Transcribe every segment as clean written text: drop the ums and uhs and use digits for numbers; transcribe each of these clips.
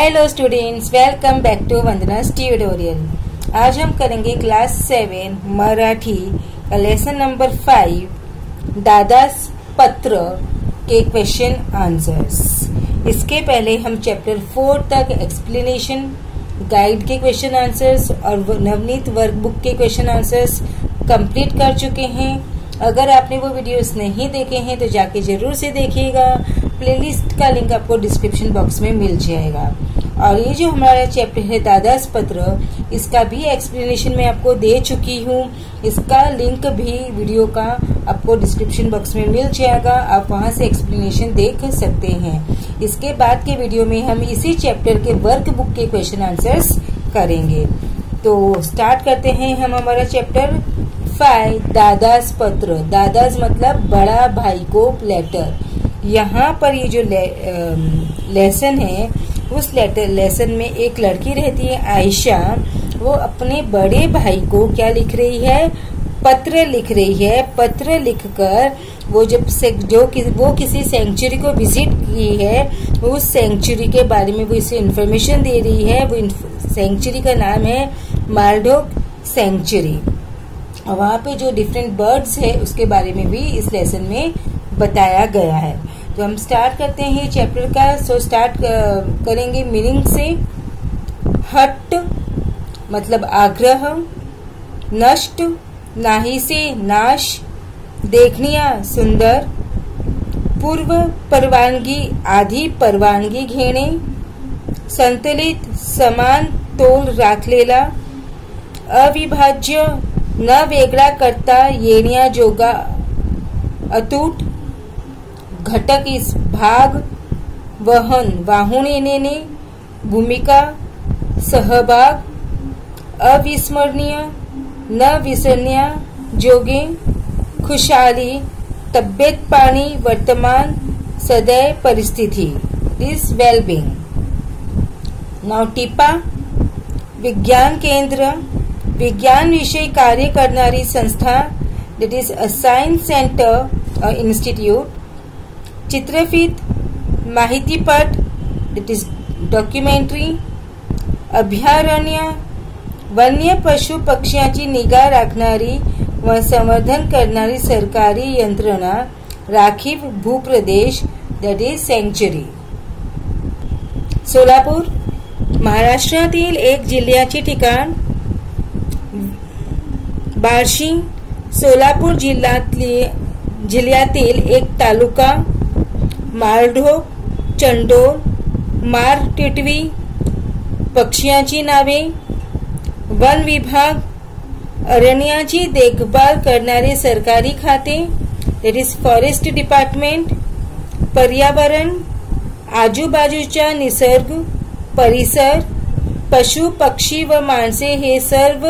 Hello students, welcome back to Vandana's tutorial. आज हम करेंगे क्लास 7 मराठी का लेसन नंबर 5 दादास पत्र के क्वेश्चन आंसर्स। इसके पहले हम चैप्टर 4 तक एक्सप्लेनेशन, गाइड के क्वेश्चन आंसर्स और नवनीत वर्कबुक के क्वेश्चन आंसर्स कंप्लीट कर चुके हैं। अगर आपने वो वीडियोस नहीं देखे हैं तो जाके जरूर से देखिएगा। प्लेलिस्ट का लिंक आपको डिस्क्रिप्शन बॉक्स में मिल जाएगा। और ये जो हमारा चैप्टर है दादास पत्र, इसका भी एक्सप्लेनेशन मैं आपको दे चुकी हूँ। इसका लिंक भी वीडियो का आपको डिस्क्रिप्शन बॉक्स में मिल जाएगा, आप वहां से एक्सप्लेनेशन देख सकते हैं। इसके बाद के वीडियो में हम इसी चैप्टर के वर्कबुक के क्वेश्चन आंसर्स करेंगे। तो स्टार्ट करते हैं हम हमारा चैप्टर 5 दादास पत्र। दादास मतलब बड़ा भाई को लेटर। यहाँ पर ये जो लेसन है, उस लेसन में एक लड़की रहती है आयशा। वो अपने बड़े भाई को क्या लिख रही है? पत्र लिख रही है। पत्र लिखकर वो वो किसी सेंचुरी को विजिट की है, उस सेंचुरी के बारे में वो इसे इन्फॉर्मेशन दे रही है। वो सेंचुरी का नाम है मालढोक सेंचुरी। और वहाँ पे जो डिफरेंट बर्ड्स है उसके बारे में भी इस लेसन में बताया गया है। तो हम स्टार्ट करते हैं चैप्टर का। सो स्टार्ट करेंगे मीनिंग से। हट मतलब आग्रह, नष्ट नाही से नाश, देखनिया सुंदर, पूर्व परवानगी आधी परवानगी घेणे, संतुलित समान तोल राखलेला, अविभाज्य न वेगळा करता येण्याजोगा, अतूट घटक इस भाग, वहन वाहून येणे, भूमिका सहभाग, अविस्मरणीय न विसरण्या जोगे, खुशाली तब्येत पाणी वर्तमान सदैव परिस्थिती इज वेलबिंग। नाउ टिपा विज्ञान केंद्र, विज्ञान विषयी कार्य करणारी संस्था, that is a science centre institute. चित्रफित माहितीपट, दॅट इज डॉक्युमेंटरी। अभयारण्य वन्य पशु पक्ष्यांची निगा राखणारी व संवर्धन करणारी सरकारी यंत्रणा, राखीव भूप्रदेश, दॅट इज सँक्च्युरी। सोलापूर महाराष्ट्रातील एक जिल्ह्याचे ठिकाण। बार्शी सोलापूर जिल्ह्यातील एक तालुका। माळढोक, चंडोल, मार टिटवी पक्ष्यांची नावे। वन विभाग अरण्याची देखभाल करणारे सरकारी खाते, दॅट इज फॉरेस्ट डिपार्टमेंट। पर्यावरण आजूबाजूचा निसर्ग परिसर, पशु पक्षी व माणसे हे सर्व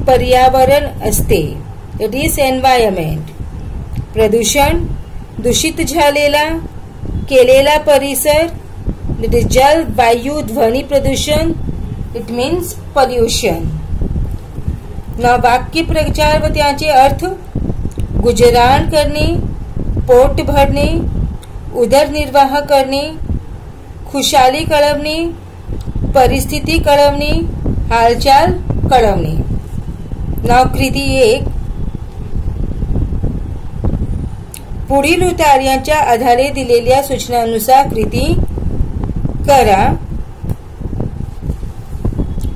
पर्यावरण असते, दॅट इज एन्व्हायरमेंट। प्रदूषण दूषित झालेला केलेला परिसर, दॅट इज जल वायू ध्वनी प्रदूषण, इट मीन्स पॉल्यूशन। ना वाक्य प्रचार व त्याचे अर्थ। गुजराण करणे, पोट भरणे, उदरनिर्वाह करणे, खुशाली कळवणे, परिस्थिती कळवणे, हालचाल कळवणे। नाव कृती 1। पुढील उतार्यांच्या आधारे दिलेल्या सूचनानुसार कृती करा।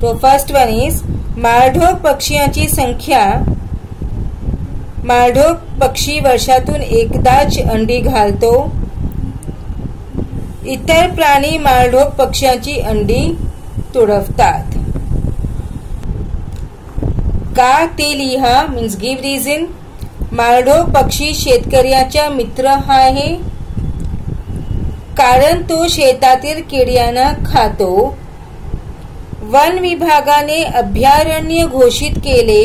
तो फर्स्ट वन इज माळढोक पक्ष्यांची संख्या। माळढोक पक्षी वर्षातून एकदाच अंडी घालतो। इतर प्राणी माळढोक पक्ष्यांची अंडी तुडवतात। का ते लिहा, मीन्स गिव्ह रिझन। माळढोक पक्षी शेतकऱ्याचा मित्र आहे, कारण तो शेतातील किड्यांना खातो। वन विभागाने अभयारण्य घोषित केले,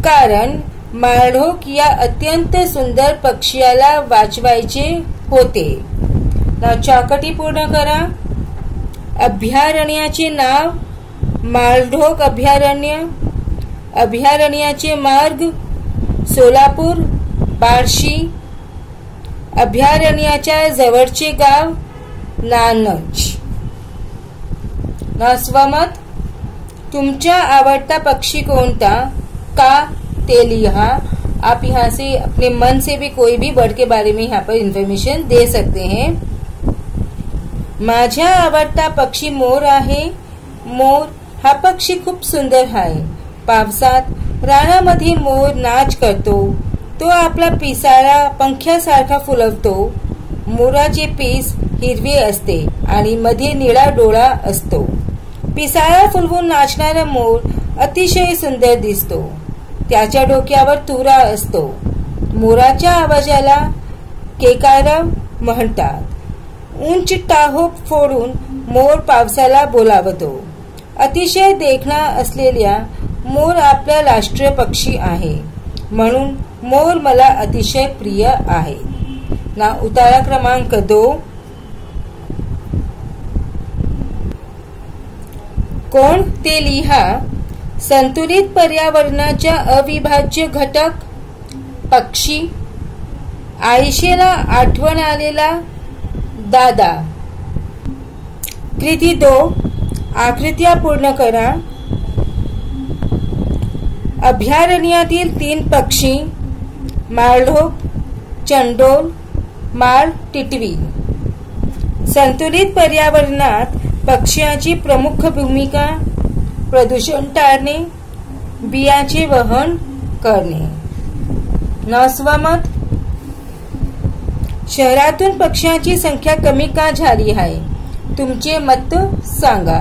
कारण माळढोक या अत्यंत सुंदर पक्ष्याला वाचवायचे होते। चौकटी पूर्ण करा। अभयारण्याचे नाव माळढोक अभयारण्य। अभयारण्याचे मार्ग सोलापूर बार्शी। अभयारण्याच्या जवळचे गाव नानज। स्वमत, तुमचा आवड़ता पक्षी कोणता, का, ते लिहा। आप यहाँ से अपने मन से भी कोई भी बर्ड के बारे में यहाँ पर इंफॉर्मेशन दे सकते हैं। माझा आवडता पक्षी मोर आहे। मोर हा पक्षी खूप सुंदर आहे। पावसात रानामध्ये मोर नाच करतो। तो आपला पिसारा पंख्यासारखा फुलवतो। मोराचे पीस हिरवे असते आणि मध्ये निळा डोळा असतो। पिसारा फुलवून नाचणारा मोर अतिशय सुंदर दिसतो। त्याच्या डोक्यावर तुरा असतो। मोराच्या आवाजाला केकारव म्हणतात। उंच टाहो फोडून मोर पावसाला बोलावतो। अतिशय देखणा असलेल्या मोर आपला राष्ट्रीय पक्षी आहे, म्हणून मोर मला अतिशय प्रिय आहे। उतारा क्रमांक 2, कोण ते लिहा। संतुलित पर्यावरणाचा अविभाज्य घटक, पक्षी। आयशेला आठवण आलेला दादा। कृती 2, आकृत्या पूर्ण करा। अभयारण्यातील 3 पक्षी, माळढोक, चंडोल, माळ टिटवी। संतुलित पर्यावरणात पक्ष्यांची प्रमुख भूमिका प्रदूषण टाळणे, बियाचे वहन करणे। स्वमत, शहरातून पक्ष्यांची संख्या कमी का झाली आहे, तुमचे मत सांगा।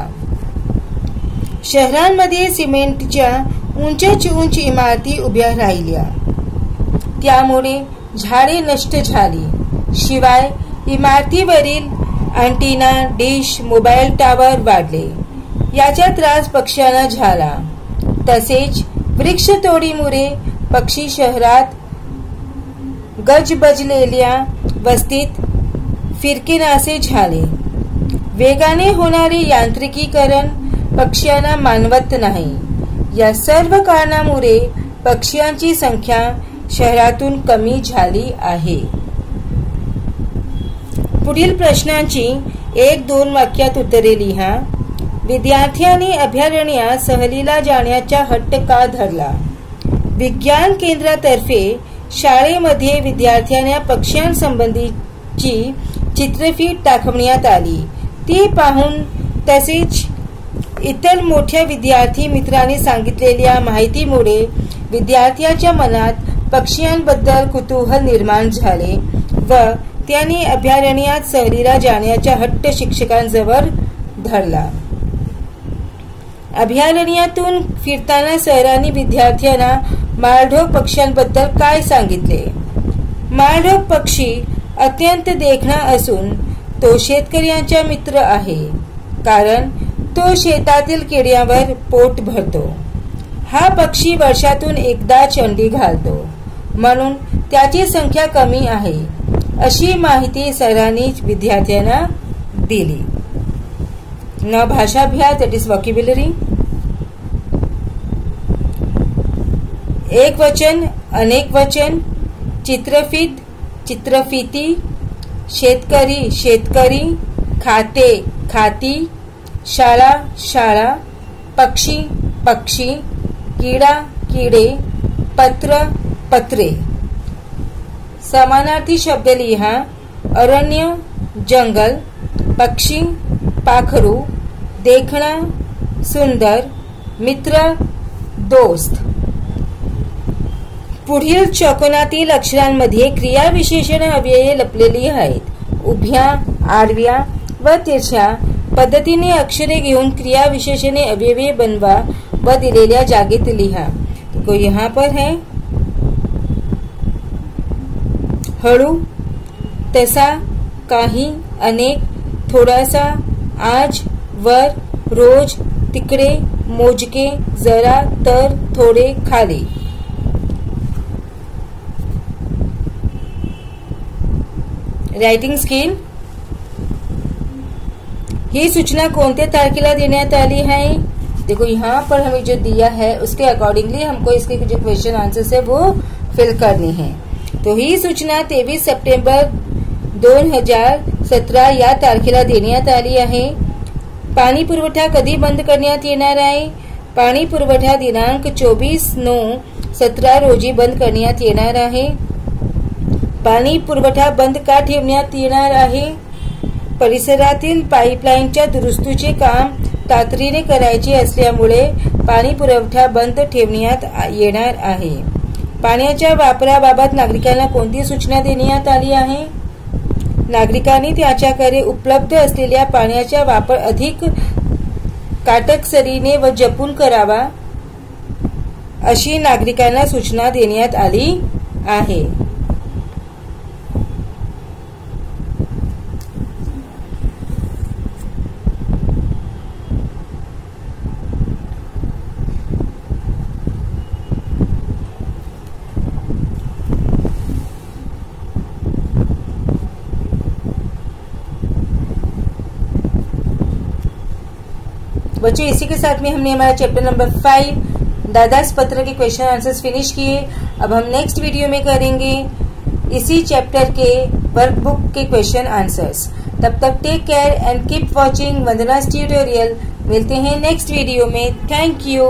शहरांमध्ये सिमेंटच्या उंच उंच इमारती उभ्या राहिल्या, त्यामुळे झाडे नष्ट झाली। शिवाय इमारतीवरील अँटिना, डिश, मोबाईल टावर वाढले, याचा त्रास पक्ष्यांना झाला। तसेच वृक्षतोडीमुळे पक्षी शहरात गजबजलेल्या वस्तीत फिरकेनासे झाले। वेगाने होणारे यांत्रिकीकरण पक्ष्यांना मानवत नाही। या सर्व कारणामुळे पक्ष्यांची संख्या शहरातून कमी झाली आहे। पुढील प्रश्नांची 1-2 वाक्यात उत्तरे लिहा। विद्यार्थ्यांनी अभयारण्यात सहलीला जाण्याचा हट्ट का धरला? विज्ञान केंद्रातर्फे शाळेमध्ये विद्यार्थ्यांना पक्ष्यांसंबंधीची चित्रफीत दाखवण्यात आली। ती पाहून तसेच इतर मोठ्या विद्यार्थी मित्रांनी सांगितलेल्या माहितीमुळे विद्यार्थ्याच्या मनात पक्ष्यांबद्दल कुतूहल निर्माण झाले व त्यांनी अभयारण्यात सहलीला जाण्याचा हट्ट शिक्षकांजवळ धरला। अभयारण्यातून फिरताना सरांनी विद्यार्थ्यांना माळढोक पक्ष्यांबद्दल काय सांगितले? माळढोक पक्षी अत्यंत देखणा असून तो शेतकऱ्यांचा मित्र आहे, कारण तो शेतातील किड्यांवर पोट भरतो। हा पक्षी वर्षातून एकदाच अंडी घालतो, म्हणून त्याची संख्या कमी आहे, अशी माहिती सरांनी विद्यार्थ्यांना दिली। भाषाभ्यास, दॅट इज वॉकॅब्युलरी। एक वचन, अनेक वचन, चित्रफीत, चित्रफिती, शेतकरी, शेतकरी, खाते, खाती, शाळा, शाळा, पक्षी, पक्षी, कीड़ा, कीड़े, पत्र, पत्रे। समानार्थी शब्द लिहा। अरण्य, जंगल, पक्षी, पाखरू, देखणा, सुंदर, मित्र, दोस्त। पुढील चौकोनातील अक्षरांमध्ये क्रियाविशेषण अव्यये लपलेली आहेत। उभ्या, आडव्या व तिरछ्या पद्धतीने अक्षरे घेऊन क्रियाविशेषणे अव्यये बनवा व दिलेल्या जागेत लिहा। तो यहाँ पर है हळू, तसा, काही, अनेक, थोडासा, आज, वर, रोज, तिकडे, मोजके, जरा, तर, थोडे, खाली। Writing skill. ही सूचना कोणत्या तारखेला देण्यात आली है? देखो यहाँ पर हमें जो दिया है उसके अकॉर्डिंगली हमको इसके जो क्वेश्चन आंसर्स है वो फिल करनी है। तो ही सूचना 23 सप्टेंबर 2017 या तारखेला देण्यात आली आहे। पाणी पुरवठा कधी बंद करण्यात येणार आहे? पाणी पुरवठा दिनांक 24/9/17 रोजी बंद करण्यात येणार आहे. पाणी पुरवठा बंद का ठेवण्यात येणार आहे? परिसरातील पाईपलाईनच्या दुरुस्तीचे काम तातडीने करायचे असल्यामुळे पाणी पुरवठा बंद ठेवण्यात येणार आहे. पाण्याच्या वापराबाबत नागरिकांना कोणती सूचना देण्यात आली आहे? नागरिकांनी त्याच्याकडे उपलब्ध असलेल्या पाण्याचा वापर अधिक काटकसरीने व जपून करावा अशी नागरिकांना सूचना देण्यात आली आहे. बच्चों, इसी के साथ में हमने हमारा चैप्टर नंबर 5 दादास पत्र के क्वेश्चन आंसर्स फिनिश किए. अब हम नेक्स्ट वीडियो में करेंगे इसी चैप्टर के वर्कबुक के क्वेश्चन आंसर्स. तब तक take care and keep watching Vandana's tutorial. मिलते हैं नेक्स्ट वीडियो में. Thank you.